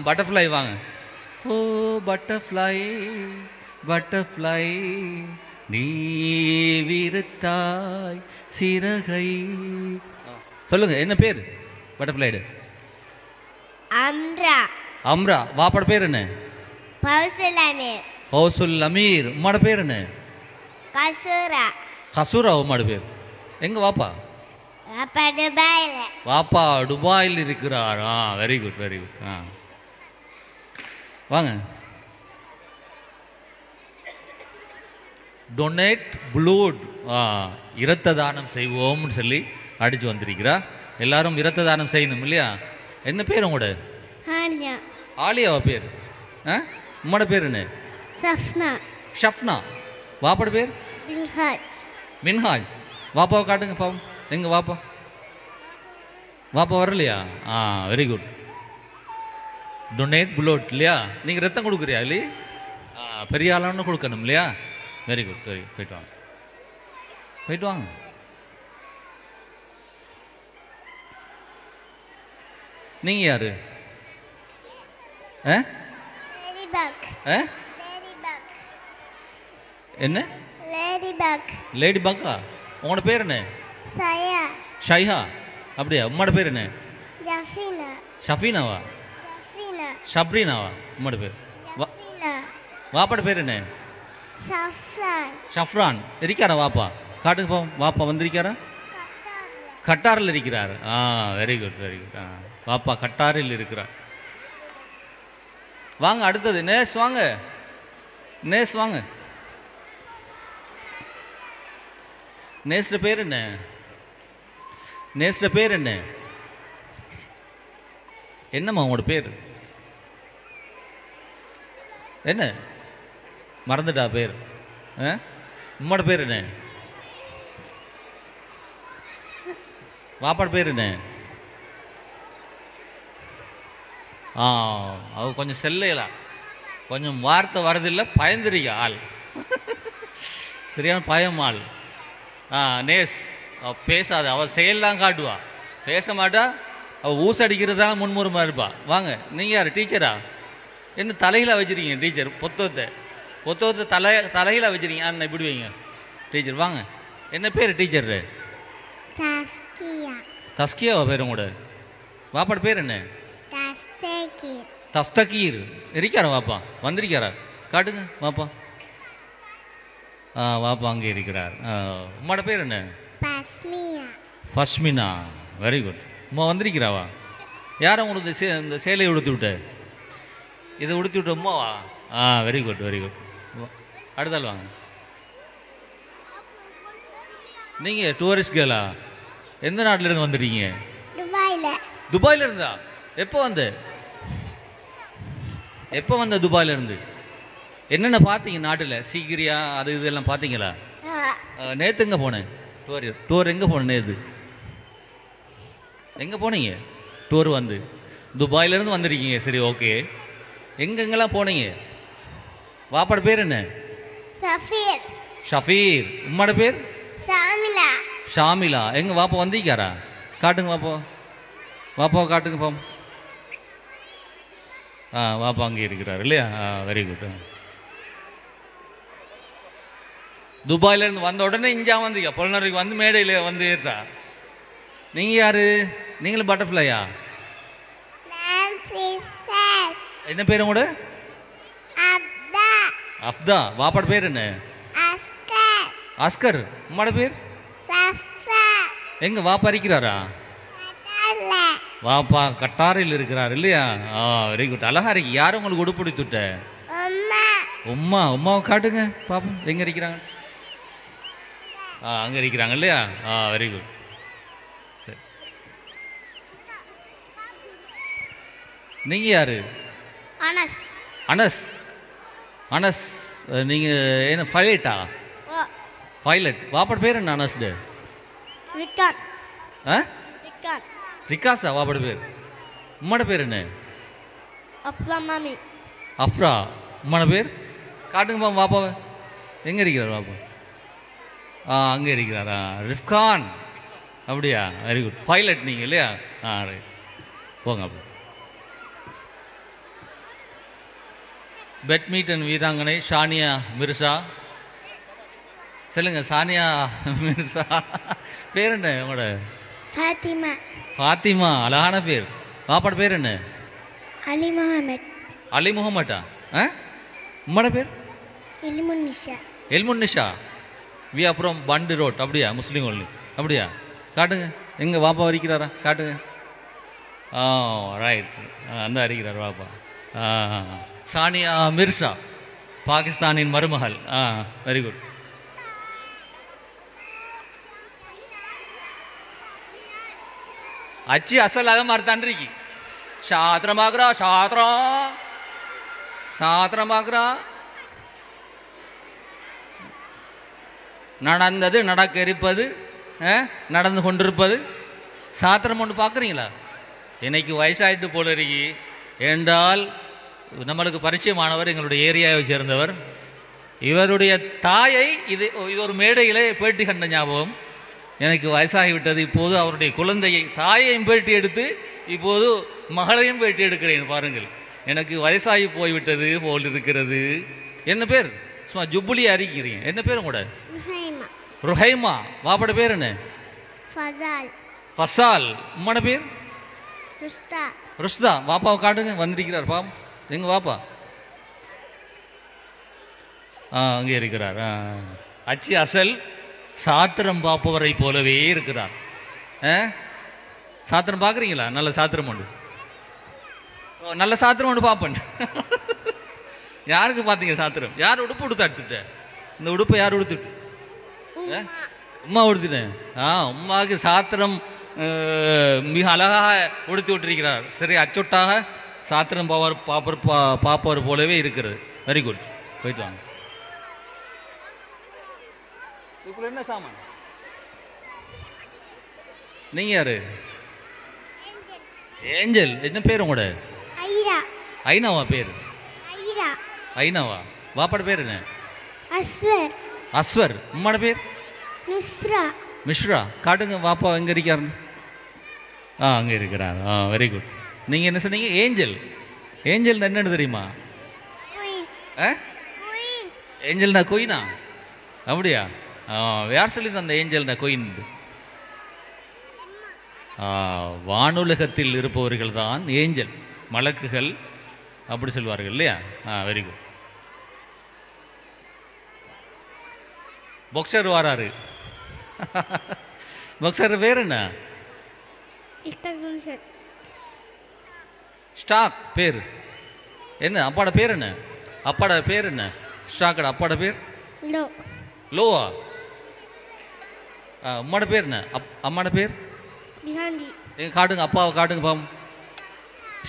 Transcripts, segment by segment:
Butterfly வாங்க. ஓ butterfly butterfly நீ விருத்தாய் சிறகை. சொல்லுங்க, என்ன பேர் பட்டர்ஃப்ளைடு? அம்ரா. அம்ரா. வாப்பட பேர் என்ன? ஃபௌசுல் அமீர். ஃபௌசுல் அமீர். உம்மாட பேர் என்ன? கசூரா. கசூரா உம்மாட பேர். எங்க வாப்பா? அப்பா துபாயில. வாப்பா துபாயில் இருக்கிறார். Very good very good. வாங்க. டொனேட் ப்ளூட், இரத்த தானம் செய்வோம்னு சொல்லி அடிச்சு வந்திருக்கிறா. எல்லாரும் இரத்த தானம் செய்யணும் இல்லையா? என்ன பேர் உங்களோட? ஆலியா. ஆலியாவா பேர்? உம்மோட பேர் என்ன? சஃப்னா. ஷஃப்னா. வாப்பாட பேர்? மின்ஹாஜ். மின்ஹாஜ். வாப்பாவை காட்டுங்க பாவம். எங்க வாப்பா? வாப்பா வரலையா? Very good. டொனேட் ப்ளூட் இல்லையா? நீங்கள் ரத்தம் கொடுக்குறியா இல்லையா? பெரிய ஆளான்னு கொடுக்கணும் இல்லையா? Very good very good. போயிட்டு வாங்க போயிட்டு வாங்க. நீங்க யாரு? என்ன? லேடி பக்கா. உங்களோட பேர் என்ன? ஷைஹா. அப்படியா? உம்மோட பேர் என்ன? ஷஃபீனாவா? ஷப்ரீனாவா? உம்மோட பேர்? வாப்பாட பேர் என்ன? ஷஃப்ரான். இருக்காரா வாப்பா? காட்டுக்கு போவோம். வாப்பா வந்திருக்காரா? கட்டாரில் இருக்கிறார். Very good very good. வாப்பா கட்டாரில் இருக்கிறார். வாங்க அடுத்தது நேஸ். வாங்க நேஸ் வாங்க. நேஸ்ட பேர் என்ன? நேஸ்ட பேர் என்ன? என்னம்மா உங்களோட பேர் என்ன? மறந்துட்டா பேர்? உம்மோட பேர் என்ன? வாப்பாட பேர் என்ன? அவ கொஞ்சம் செல்லையலாம், கொஞ்சம் வார்த்தை வரதில்லை, பயந்துருக்க ஆள். சரியான பயம் ஆள். நேஸ். அவ பேசாத, அவள் செயல்லாம் காட்டுவா, பேச மாட்டா. அவள் ஊசடிக்கிறது தான் முன்முறமாக இருப்பா. வாங்க. நீங்கள் யார்? டீச்சரா? என்ன தலையில் வச்சுருக்கீங்க டீச்சர்? புத்தகத்தை தலையில் வச்சுருக்கீங்க. அண்ணன் இப்படி வைங்க டீச்சர். வாங்க. என்ன பேர் டீச்சர்? தஸ்கியாவா பேர் உங்களோட? வாப்பாட பேர் என்ன? தஸ்தகீர். இருக்காரா வாப்பா? வந்திருக்காரா? காட்டுங்க வாப்பா. வாப்பா அங்கே இருக்கிறார். உம்மோட பேர் என்ன? ஃபஸ்மினா. Very good. உமா வந்திருக்கிறாவா? யாரை உங்களுக்கு இந்த சேலையை உடுத்தி விட்ட? இதை உடுத்தி விட்ட உமாவா? Very good very good. அடுத்தால் வாங்க. நீங்கள் டூரிஸ்ட் கேர்ளா? எந்த நாட்டில் இருந்து வந்துடுறீங்க? துபாயில இருந்தா? எப்போ வந்த துபாயில இருந்து? என்னென்ன பார்த்தீங்க நாட்டில்? சீக்கிரியா அது இதெல்லாம் பார்த்தீங்களா? நேற்று எங்கே போனேன்? டூர் எங்கே போனேன் நேற்று? எங்கே போனீங்க டூர்? வந்து துபாயிலேருந்து வந்துருக்கீங்க. சரி ஓகே. எங்கெங்கெல்லாம் போனீங்க? வாப்பாட பேர் என்ன? ஷஃபீர். உம்மாட பேர்? ஷாமிலா. எங்க வாப்பா வந்திருக்காரா? காட்டுங்க வாப்பா. வாப்பாவை காட்டுங்க பாம். வாப்பா அங்கே இருக்கிறார் இல்லையா? Very good. துபாயிலேருந்து வந்த உடனே இஞ்சா வந்தீங்க, பொலனருக்கு வந்து மேடையில் வந்து ஏற்றா. நீங்கள் யாரு? நீங்களும் பட்டர்ஃப்ளையா? என்ன பேர் உங்களோட? அஃப்தா. வாப்பாட பேர் என்ன? அஸ்கர். உம்மாட பேர்? எங்க வாப்பா இருக்கிறாரா? வாப்பா கட்டாரில் இருக்கிறார் இல்லையா? Very good. அழகா இருக்கு. யாரும் உங்களுக்கு உடுப்பிடி துட்ட? உம்மா. உம்மாவை காட்டுங்க பாப்போம். எங்க இருக்கிறாங்க? அங்க இருக்கிறாங்க இல்லையா? Very good. சரி. நீங்க யாரு? அனஸ். அனஸ். நீங்க என்ன பைலட்டா? பைலட். வாப்பாட பேர் என்ன? அனஸ். Rikan. ஆ Rikan. ரிகாஸா வாப்பட பேர்? உம்மோட பேர் என்ன? Afra mami. அஃப்ரா. உம்மோட பேர்? காட்டுங்க பாப்பா வாப்பாவை. எங்கே இருக்கிறார் வாப்பா? அங்கே இருக்கிறாரா? ரிஃப்கான். அப்படியா? Very good. பைலட் நீங்கள் இல்லையா? ரைட். போங்க அப்போ. பேட்மிண்டன் வீராங்கனை சானியா மிர்சா. சொல்லுங்க, சானியா மிர்சா. பேர் என்ன உங்களோட? Fatima. ஃபாத்திமா, அழகான பேர். பாப்பாட பேர் என்ன? Ali Muhammad. அலி முகமட்டா? உம்மோட பேர்? Ilmun Nisha. எல்முன் நிஷா. வி அப்புறம் பண்டு ரோட். அப்படியா? முஸ்லீம் ஒன்லி. அப்படியா? காட்டுங்க, எங்கே வாப்பா வரிக்கிறாரா? காட்டுங்க. ரைட். அந்த அறிக்கிறார் வாப்பா. சானியா மிர்சா, பாகிஸ்தானின் மருமகள். Very good. அச்சி அசலாக மறுத்தாண்டிருக்கி. சாத்திரமாகரா, சாத்திரம் சாத்திரமாகரா. நடந்தது, நடக்க இருப்பது, நடந்து கொண்டிருப்பது. சாத்திரம் ஒன்று பார்க்குறீங்களா? இன்னைக்கு வயசாயிட்டு போல இருக்கி என்றால் நம்மளுக்கு பரிச்சயமானவர், எங்களுடைய ஏரியாவை சேர்ந்தவர். இவருடைய தாயை இது ஒரு மேடையிலே பேட்டி கண்ட ஞாபகம். எனக்கு வயசாகிவிட்டது. இப்போது அவருடைய குழந்தையை, தாயையும் பேட்டி எடுத்து இப்போது மகளையும் பேட்டி எடுக்கிறேன். பாருங்கள், எனக்கு வயசாகி போய்விட்டது போல் இருக்கிறது. என்ன பேர்? சும்மா ஜுப்புலி அறிக்கிறீங்க. என்ன பேர் உங்களோட? Ruhaima. ருஹைமா. வாப்பட பேர் என்ன? Fazal. ஃபசால். உம்மோட பேர்? Rusta. ருஷ்தா. வாப்பாவை காட்டுங்க, வந்திருக்கிறார் பாம். எங்க வாப்பா? அங்கே இருக்கிறார். அச்சி அசல் சாத்திரம் பார்ப்பவரை போலவே இருக்கிறார். சாத்திரம் பார்க்குறீங்களா? நல்ல சாத்திரம் உண்டு. நல்ல சாத்திரம் உண்டு பார்ப்பேன். யாருக்கு பார்த்தீங்க சாத்திரம்? யார் உடுப்பு உடுத்தாட்டுட்ட? இந்த உடுப்பை யார் உடுத்துட்டு? உம்மா உடுத்தினேன். உம்மாவுக்கு சாத்திரம் மிக அழகாக உடுத்தி விட்டிருக்கிறார். சரி, அச்சொட்டாக சாத்திரம் பார்ப்பவர் போலவே இருக்கிறது. Very good. போயிட்டு வாங்க. இதுக்குள்ள என்ன சாமான்? நீங்க யாரு? ஏஞ்சல். என்ன பேர் உங்களோட? Aira. ஐனாவா பேர்? Aira. ஐனாவா? வாப்பாட பேர் என்ன? Aswar. அஸ்வர். உம்மோட பேர்? Nusra. மிஸ்ரா. காட்டுங்க வாப்பா எங்க இருக்காருன்னு. அங்கே இருக்கிறார். Very good. நீங்க என்ன சொன்னீங்க? ஏஞ்சல். ஏஞ்சல் என்னன்னு தெரியுமா? Queen. Queen. ஏஞ்சல்னா கொயினா? அப்படியா? யார் சொல்லி தந்த ஏஞ்சல்னா கொயின்? வானுலகத்தில் இருப்பவர்கள் தான் ஏஞ்சல், மலக்குகள் அப்படி சொல்வார்கள் இல்லையா? Very good. பாக்ஸர் வாராரு. பாக்ஸர் பேர் என்ன? Istagunset. ஸ்டாக் பேர் என்ன? அப்பாட பேர் என்ன? அப்பாட பேர் என்ன? ஸ்டாக்கோட அப்பாட பேர்? Lo. லோவா? அம்மாட பேர் என்ன? அம்மாட பேர்? Dihandi. எங்க காட்டுங்க, அப்பாவை காட்டுங்க பாம்.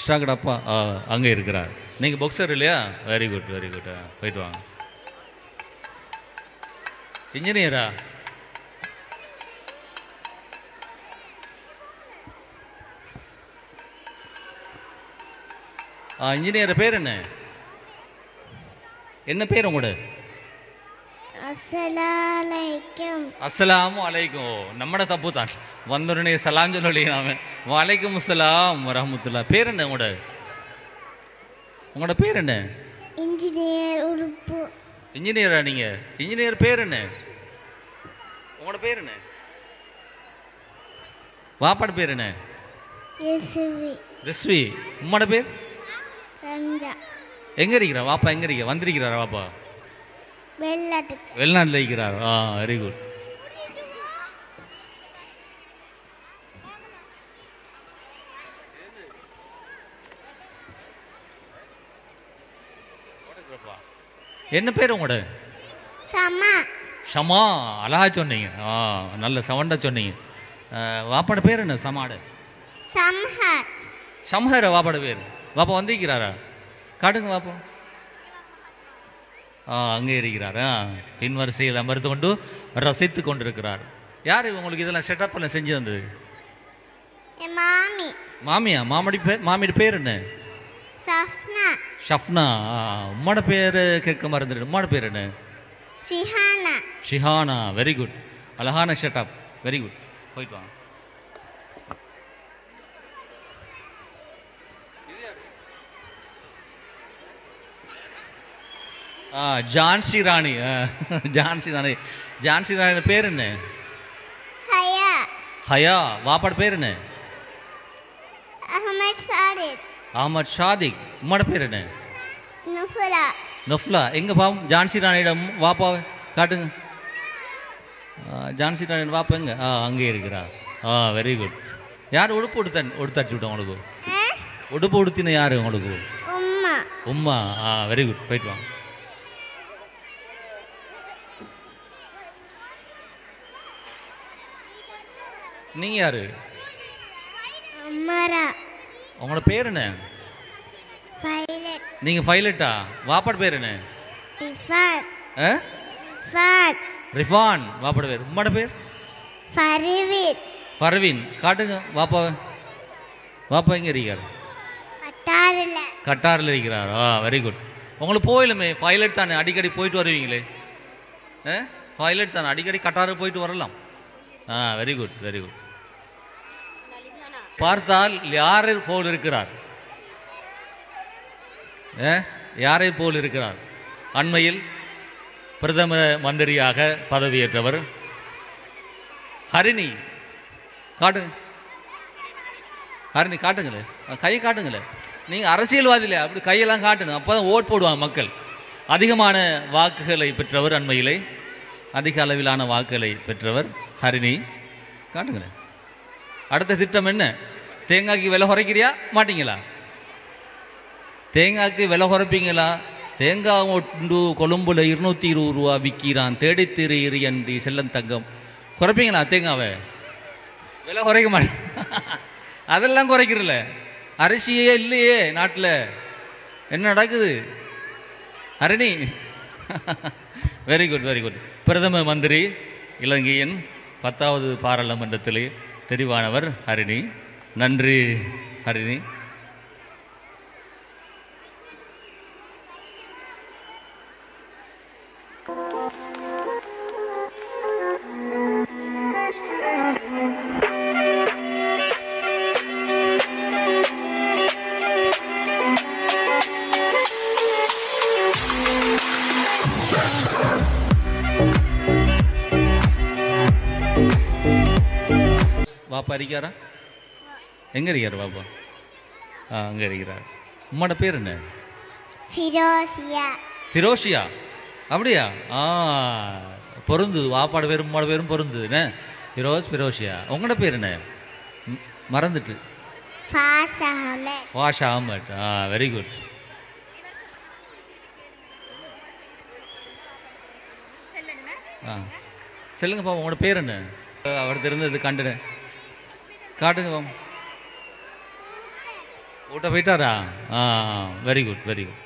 ஸ்டாக்கோட அப்பா அங்கே இருக்கிறார். நீங்க பாக்ஸர் இல்லையா? Very good, very good. போயிட்டு வாங்க. இன்ஜினியரா? இன்ஜினியர் பேர் என்ன? என்ன பேர் உங்களோட? Assalamualaikum. அஸ்ஸலாமு அலைக்கும். நம்மட தப்பு தான், வந்தோடனே சலாம் சொல்லி நாம வலைக்கும் அஸ்ஸலாம் வரஹ்மத்துல்லாஹ். பேர் என்ன உங்களோட? உங்களோட பேர் என்ன? Engineer உறுப்பு. இன்ஜினியரா நீங்க? இன்ஜினியர் பேர் என்ன? உங்களோட பேர் என்ன? வாப்பாட பேர் என்ன? Yesvi. ரிஸ்வி. உம்மோட பேர்? Ranja. எங்க இருக்கிறா வாப்பா? எங்க இருக்க? வந்திருக்கிறாரா வாப்பா? வெள்ளாட்டுக்கு. வெளிநாட்டில் இருக்கிறார். Very good. என்ன பேர் உங்களோட? சமா. ஷமா. அழகா சொன்னீங்க. நல்ல சவுண்டா சொன்னீங்க. வாப்பாட பேர் என்ன? சமாட. சம்ஹர். சம்ஹர வாப்பாட பேர். வாப்பா வந்திருக்கிறாரா? காட்டுங்க வாப்பா. அங்கே இருக்கிறார். பின் வரிசையில் அமர்ந்து கொண்டு ரசித்து கொண்டிருக்கிறார். யார் உங்களுக்கு இதெல்லாம் செட்டப் எல்லாம் செஞ்சு தந்தது? என் மாமி. மாமியா? மாமியோட பேர் என்ன? சஃப்னா. ஷஃப்னா. உம்மோட பேர் கேட்க மறந்துடு. உம்மோட பேர் என்ன? சிஹானா. ஷிஹானா. Very good. அழகான செட்டப். Very good. போயிட்டு வாங்க. ஜான்சி ராணி. ஜான்சி ராணி. ஜான்சி ராணி பேர் என்ன? ஹயா. ஹயா. வாப்பாட பேர் என்ன? அஹமத் சாதிக். அஹமத் ஷாதிக். உம்மோட பேர் என்ன? நுஃபுலா. நஃப்லா. எங்க பாவம் ஜான்சி ராணியிடம் வாப்பாவை காட்டுங்க. ஜான்சி ராணியோட வாப்பா எங்க? அங்கே இருக்கிறா. Very good. யார் உடுப்பு உடுத்தாச்சு விட்டோம் உங்களுக்கு? உடுப்பு உடுத்தின யாரு உங்களுக்கு? உம்மா. உம்மா. Very good. போயிட்டு வாங்க. நீங்க யாரு? அம்மாரா. உங்களோட பேர் என்ன? பைலட். நீங்க பைலட்டா? வாப்பாட பேர் என்ன? ரிஃபான். ரிஃபான். ரிஃபான். வாப்பாட பேர். உம்மோட பேர்? ஃபர்வீன். பர்வீன். காட்டுங்க வாப்பாவை. வாப்பா எங்க இருக்கார்? கட்டாரில். கட்டாரில் இருக்கிறார். Very good. உங்களுக்கு போயிலுமே பைலட் தானே, அடிக்கடி போயிட்டு வருவீங்களே. பைலட் தானே, அடிக்கடி கட்டாரு போயிட்டு வரலாம். Very good, very good. பார்த்தால் யாரை போல் இருக்கிறார்? யாரை போல் இருக்கிறார்? அண்மையில் பிரதம மந்திரியாக பதவியேற்றவர் ஹரிணி. காட்டுங்க. ஹரிணி காட்டுங்களே, கை காட்டுங்களே. நீங்க அரசியல்வாதியில அப்படி கையெல்லாம் காட்டுங்க, அப்பதான் ஓட் போடுவாங்க மக்கள். அதிகமான வாக்குகளை பெற்றவர், அண்மையிலே அதிக அளவிலான வாக்குகளை பெற்றவர் ஹரிணி. காட்டுங்களேன். அடுத்த திட்டம் என்ன? தேங்காய்க்கு விலை குறைக்கிறியா மாட்டீங்களா? தேங்காய்க்கு விலை குறைப்பீங்களா? தேங்காய் ஒன்று கொழும்புல 220 ரூபா விற்கிறான், தேடி திரு அண்டி செல்லம் தங்கம். குறைப்பீங்களா தேங்காவை? விலை குறைக்க மாட்டேன். அதெல்லாம் குறைக்கிறல. அரிசியே இல்லையே நாட்டில். என்ன நடக்குது Harini? Very good, very good. பிரதம மந்திரி, இலங்கையின் 10வது பாராளுமன்றத்திலே தெரிவானவர் ஹரிணி. நன்றி ஹரிணி. வாப்பா இருக்காரா? எங்க இருக்காரு பாப்பா? அங்க இருக்கிறார். உம்மோட பேர் என்ன? ஃபிரோசியா. ஃபிரோஷியா. அப்படியா? பொருந்தது. வாப்பாட பேரும் உம்மோட பேரும் பொருந்தது. என்ன? ஃபிரோஸ், ஃபிரோஷியா. உங்களோட பேர் என்ன? மறந்துட்டு. ஃபாஷ் அஹமத். ஃபாஷ் அஹமத். Very good. சொல்லுங்க பாப்பா, உங்களோட பேர் என்ன? அவர் தெரிந்தது கண்டுன காட்டுங்க பாப்பா. ஊட்ட போயிட்டாரா? Very good, very good.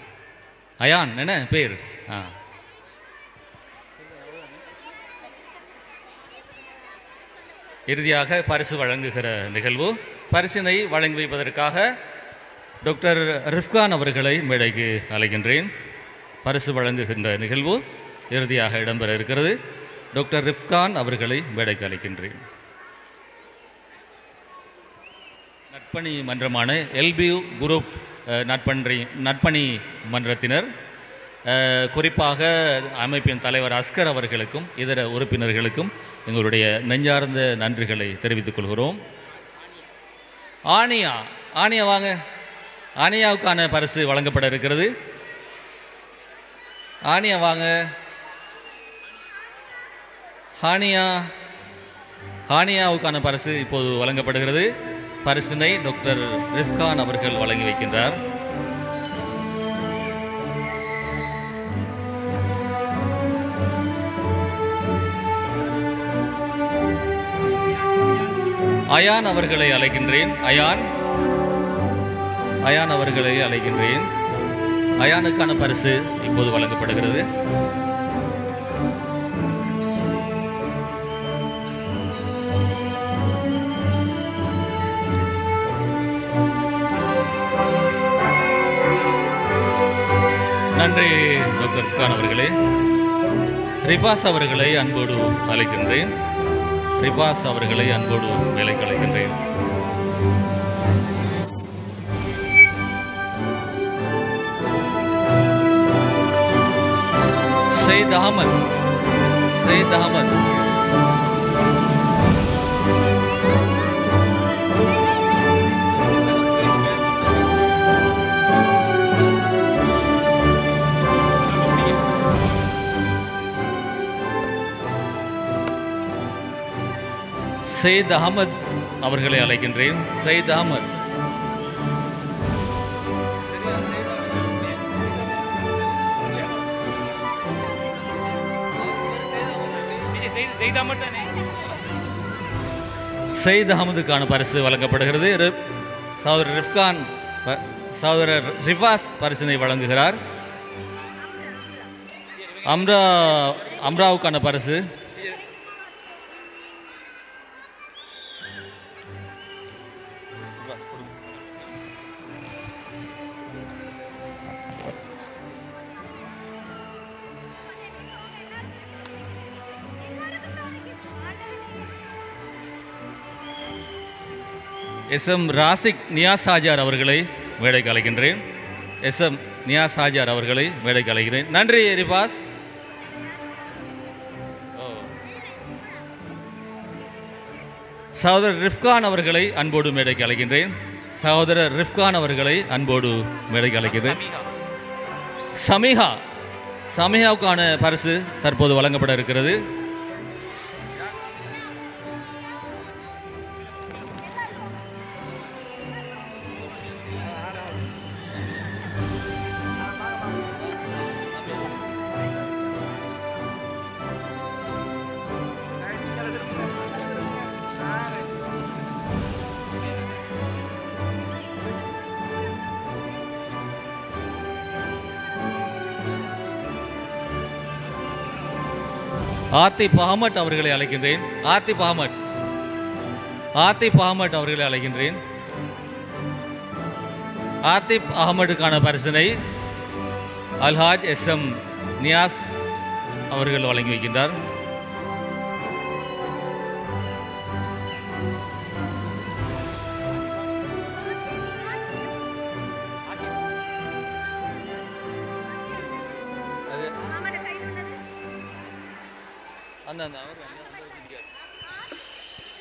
Ayaan என்ன பேர்? இறுதியாக பரிசு வழங்குகிற நிகழ்வு. பரிசினை வழங்கி வைப்பதற்காக டாக்டர் ரிஃப்கான் அவர்களை மேடைக்கு அழைக்கின்றேன். பரிசு வழங்குகின்ற நிகழ்வு இறுதியாக இடம்பெற இருக்கிறது. டாக்டர் ரிஃப்கான் அவர்களை மேடைக்கு அழைக்கின்றேன். நட்பணி மன்றமான எல்பியூ குரூப் நட்பணி மன்றத்தினர், குறிப்பாக அமைப்பின் தலைவர் அஸ்கர் அவர்களுக்கும் இதர உறுப்பினர்களுக்கும் எங்களுடைய நெஞ்சார்ந்த நன்றிகளை தெரிவித்துக் கொள்கிறோம். ஆனியா, ஆனியா வாங்க. ஆனியாவுக்கான பரிசு வழங்கப்பட இருக்கிறது. ஆனியா வாங்க. ஹானியாவுக்கான பரிசு இப்போது வழங்கப்படுகிறது. பரிசினை டாக்டர் ரிஃப்கான் அவர்கள் வழங்கி வைக்கின்றார். அயான் அவர்களை அழைக்கின்றேன். அயான் அவர்களை அழைக்கின்றேன். அயானுக்கான பரிசு இப்போது வழங்கப்படுகிறது. நன்றி டாக்டர் ரிஃப்கான் அவர்களே. ரிபாஸ் அவர்களை அன்போடு அழைக்கின்றேன். ரிபாஸ் அவர்களை அன்போடு வேலைக்கு அழைக்கின்றேன். சையத் அகமது, சையத் அகமது. சையத் அகமது அவர்களை அழைக்கின்றேன். சையத் அகமது. சையத் அகமதுக்கான பரிசு வழங்கப்படுகிறது. சகோதரர் ரிஃப்கான், சகோதரர் ரிஃபாஸ் பரிசினை வழங்குகிறார். அம்ராவுக்கான பரிசு எஸ்.எம். ராசிக் நியாஸ் ஹாஜார் அவர்களை மேடைக்கு அழைக்கின்றேன். எஸ்.எம். நியாஸ் ஹாஜார் அவர்களை மேடைக்கு அழைக்கிறேன். நன்றி ரிபாஸ். சகோதரர் ரிஃப்கான் அவர்களை அன்போடு மேடைக்கு அழைக்கின்றேன். சகோதரர் ரிஃப்கான் அவர்களை அன்போடு மேடைக்கு அழைக்கிறேன். சமிஹா, சமிஹாவுக்கான பரிசு தற்போது வழங்கப்பட இருக்கிறது. ஆத்திப் அகமட் அவர்களை அழைக்கின்றேன். ஆத்திப் அகமட், ஆத்திப் அகமட் அவர்களை அழைக்கின்றேன். ஆத்திப் அகமதுக்கான பரிசினை அல்ஹாஜ் எஸ்.எம். நியாஸ் அவர்கள் வழங்கி வைக்கின்றார்.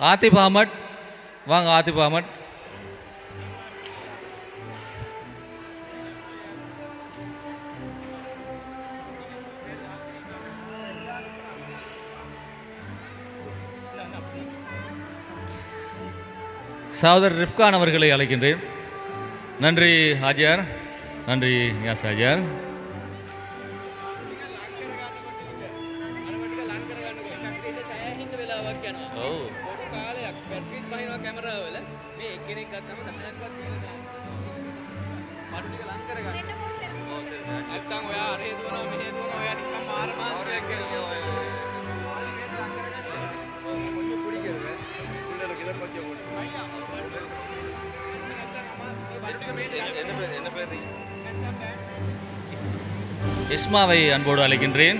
ஆத்திப் அகமட் வாங்க. ஆத்திப் அகமட். சகோதரர் ரிஃப்கான் அவர்களை அழைக்கின்றேன். நன்றி ஹாஜியார், நன்றி நியாஸ் ஹாஜியார். இஸ்மாவை அன்போடு அழைக்கின்றேன்.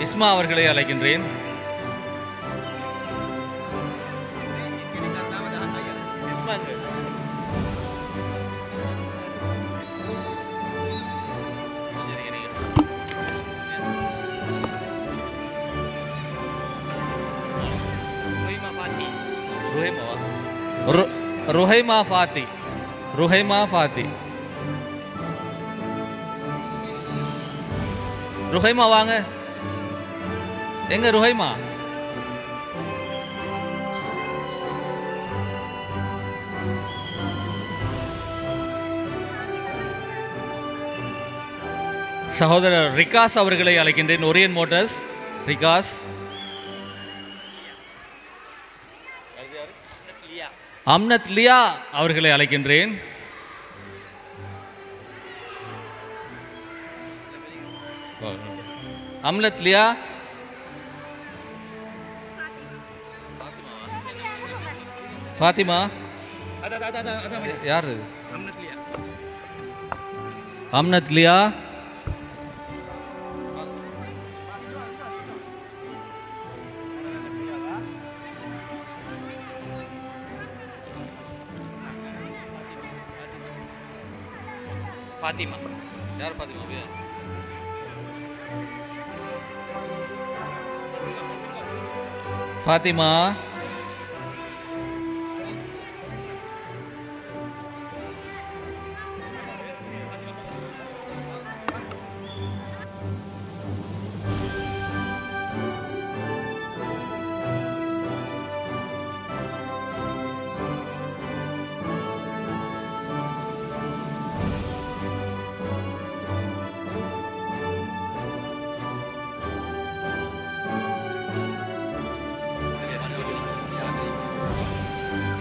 இஸ்மா அவர்களை அழைக்கின்றேன். ருஹைமா ஃபாத்தி, ருஹைமா ஃபாத்தி. ருஹைமா வாங்க. எங்க ருஹைமா? சகோதரர் ரிகாஸ் அவர்களை அழைக்கின்றேன். ஒரியன் மோட்டார்ஸ் ரிகாஸ். அம்னத் லியா அவர்களை அழைக்கின்றேன். அம்னத் லியா. ஃபாத்திமா யாரு? அம்னத் லியா. ஃபாத்திமா. யார் பாத்திமா பையா? ஃபாத்திமா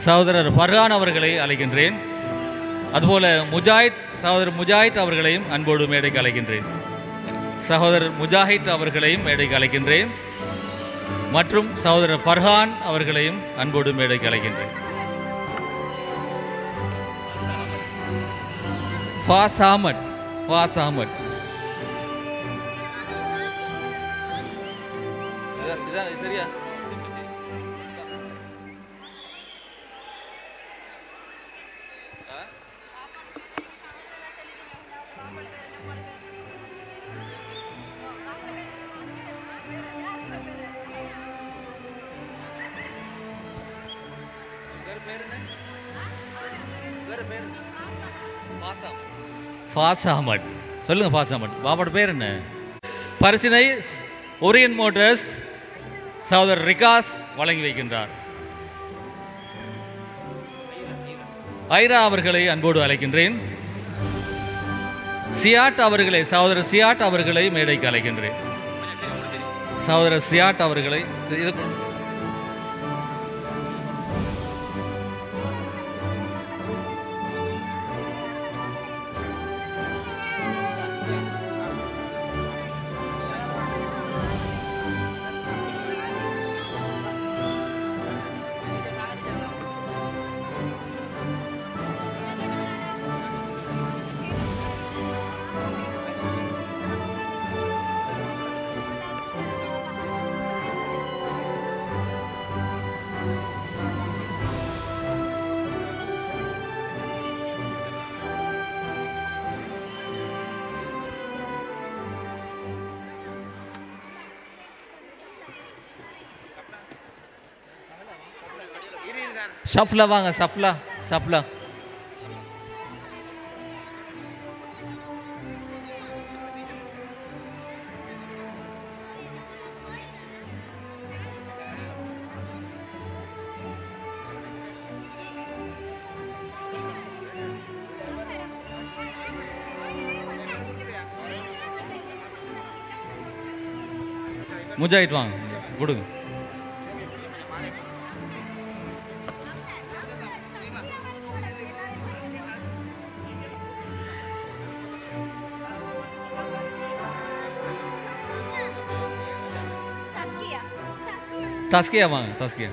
சகோதரர் ஃபர்ஹான் அவர்களை அழைக்கின்றேன். அதுபோல சகோதரர் முஜாஹித் அவர்களையும் அன்போடு மேடைக்கு அழைக்கின்றேன். சகோதரர் முஜாஹித் அவர்களையும் மேடைக்கு அழைக்கின்றேன். மற்றும் சகோதரர் ஃபர்ஹான் அவர்களையும் அன்போடு மேடைக்கு அழைக்கின்றேன். ஃபாஸ் அஹமத் சரியா? ஃபாஸ் அஹமத். சொல்லுங்க ஃபாஸ் அஹமத். பாபாவோட பேர் என்ன? பரிசினை ஓரியன் மோட்டார்ஸ் சகோதரர் ரிகாஸ் வழங்கி வைக்கின்றார். ஐரா அவர்களை அன்போடு அழைக்கின்றேன். சகோதரர் சியாட் அவர்களை மேடைக்கு அழைக்கின்றேன். சகோதரர் சியாட் அவர்களை ஷஃப்லா வாங்க. சஃப்லா முஜாஹித் வாங்க கொடுங்க. தஸ்கியா வாங்க. தஸ்கியா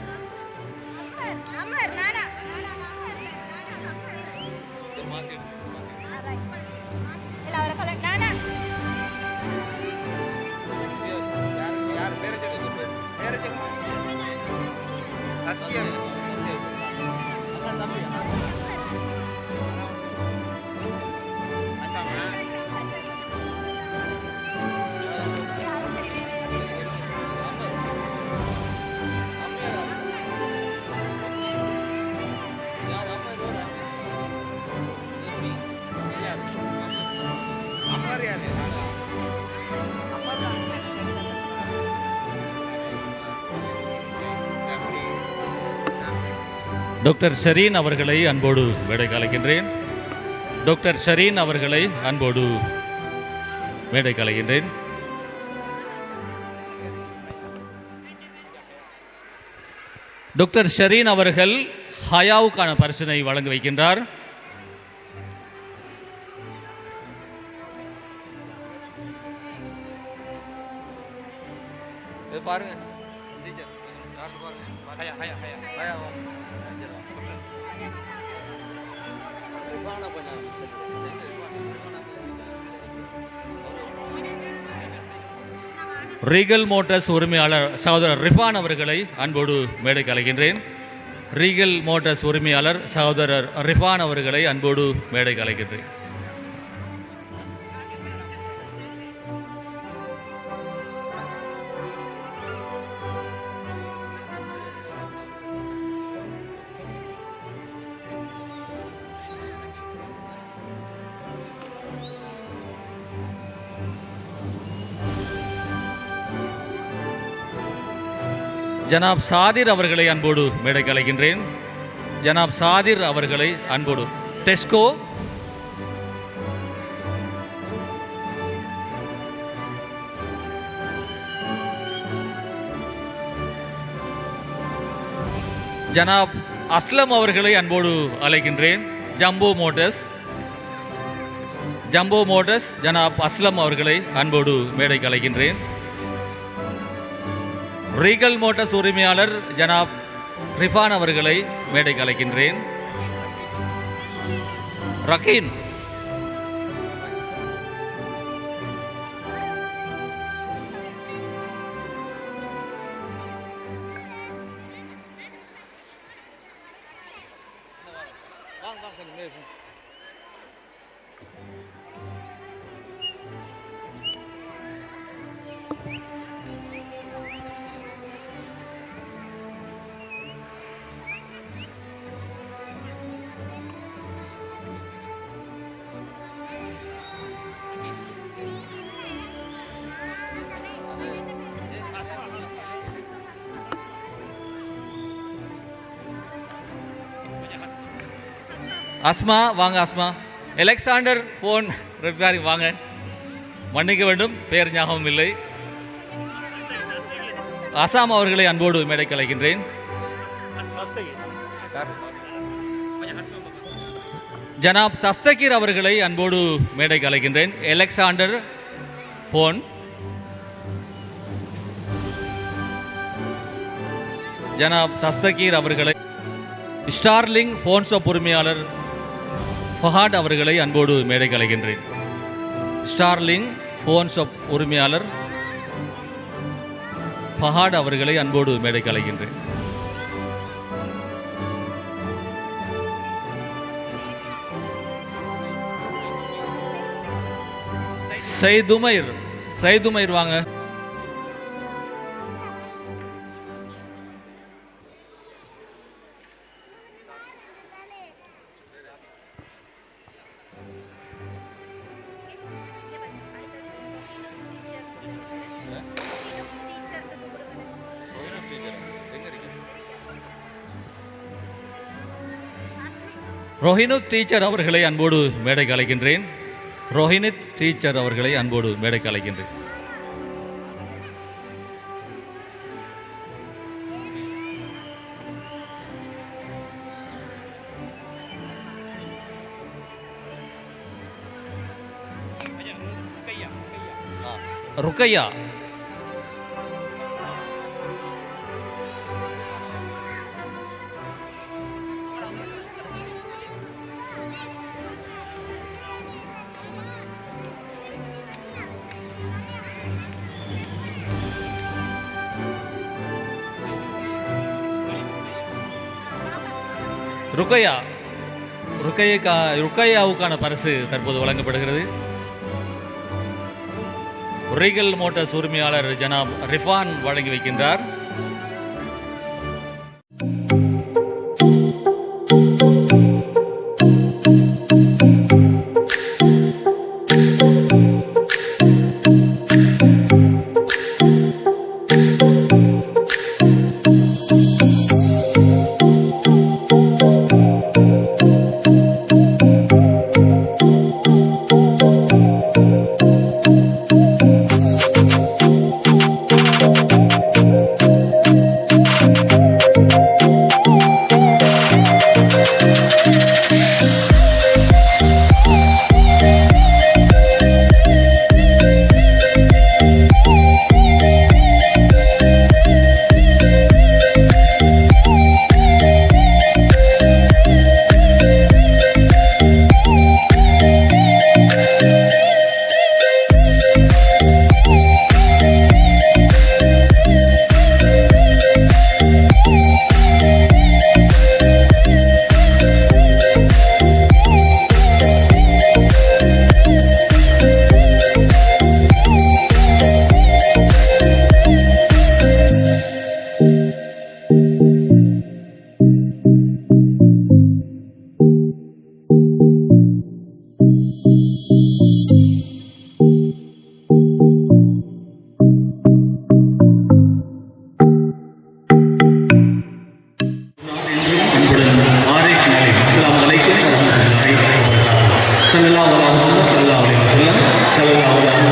டாக்டர் ஷரீன் அவர்களை அன்போடு மேடைக்கு அழைக்கின்றேன். டாக்டர் ஷரீன் அவர்களை அன்போடு மேடைக்கு அழைக்கின்றேன். டாக்டர் ஷரீன் அவர்கள் ஹயாவுக்கான பரிசினை வழங்க வைக்கின்றார். பாருங்க ரீகல் மோட்டார்ஸ் உரிமையாளர் சகோதரர் ரிஃபான் அவர்களை அன்போடு மேடைக்கு அழைக்கின்றேன். ரீகல் மோட்டார்ஸ் உரிமையாளர் சகோதரர் ரிஃபான் அவர்களை அன்போடு மேடைக்கு அழைக்கின்றேன். ஜனாப் சாதிர் அவர்களை அன்போடு மேடைக்கு அழைக்கின்றேன். ஜனாப் சாதிர் அவர்களை அன்போடு. டெஸ்கோ ஜனாப் அஸ்லம் அவர்களை அன்போடு அழைக்கின்றேன். ஜம்போ மோட்டர்ஸ் ஜனாப் அஸ்லம் அவர்களை அன்போடு மேடைக்கு அழைக்கின்றேன். ரீகல் மோட்டர்ஸ் உரிமையாளர் ஜனாப் ரிஃபான் அவர்களை மேடைக்கு அழைக்கின்றேன். ரகீன் அஸ்மா வாங்க. அஸ்மா அலெக்சாண்டர் போன் ரிப்பேரிங் வாங்க. மன்னிக்க வேண்டும், பெயர் ஞாபகம் இல்லை. அசாம் அவர்களை அன்போடு மேடைக்கு அழைக்கின்றேன். ஜனாப் தஸ்தகீர் அவர்களை அன்போடு மேடைக்கு அழைக்கின்றேன். Alexander phone. ஜனாப் தஸ்தகீர் அவர்களை. ஸ்டார்லிங் போன் ஷாப் உரிமையாளர் ஃபஹாட் அவர்களை அன்போடு மேடைக்கு அழைக்கின்றேன். ஸ்டார்லிங் போன் ஷாப் உரிமையாளர் ஃபஹாட் அவர்களை அன்போடு மேடைக்கு அழைக்கின்றேன். சைதுமைர் வாங்க. ரோஹினுத் டீச்சர் அவர்களை அன்போடு மேடைக்கு அழைக்கின்றேன். ரோஹினித் டீச்சர் அவர்களை அன்போடு மேடைக்கு அழைக்கின்றேன். ருக்கையா ருக்கையாவுக்கான பரிசு தற்போது வழங்கப்படுகிறது. ரீகல் மோட்டார்ஸ் உரிமையாளர் ஜனாப் ரிஃபான் வழங்கி வைக்கின்றார். ஸல்லல்லாஹு அலைஹி வஸல்லம் ஸல்லல்லாஹு அலைஹி வஸல்லம் ஸல்லல்லாஹு அலைஹி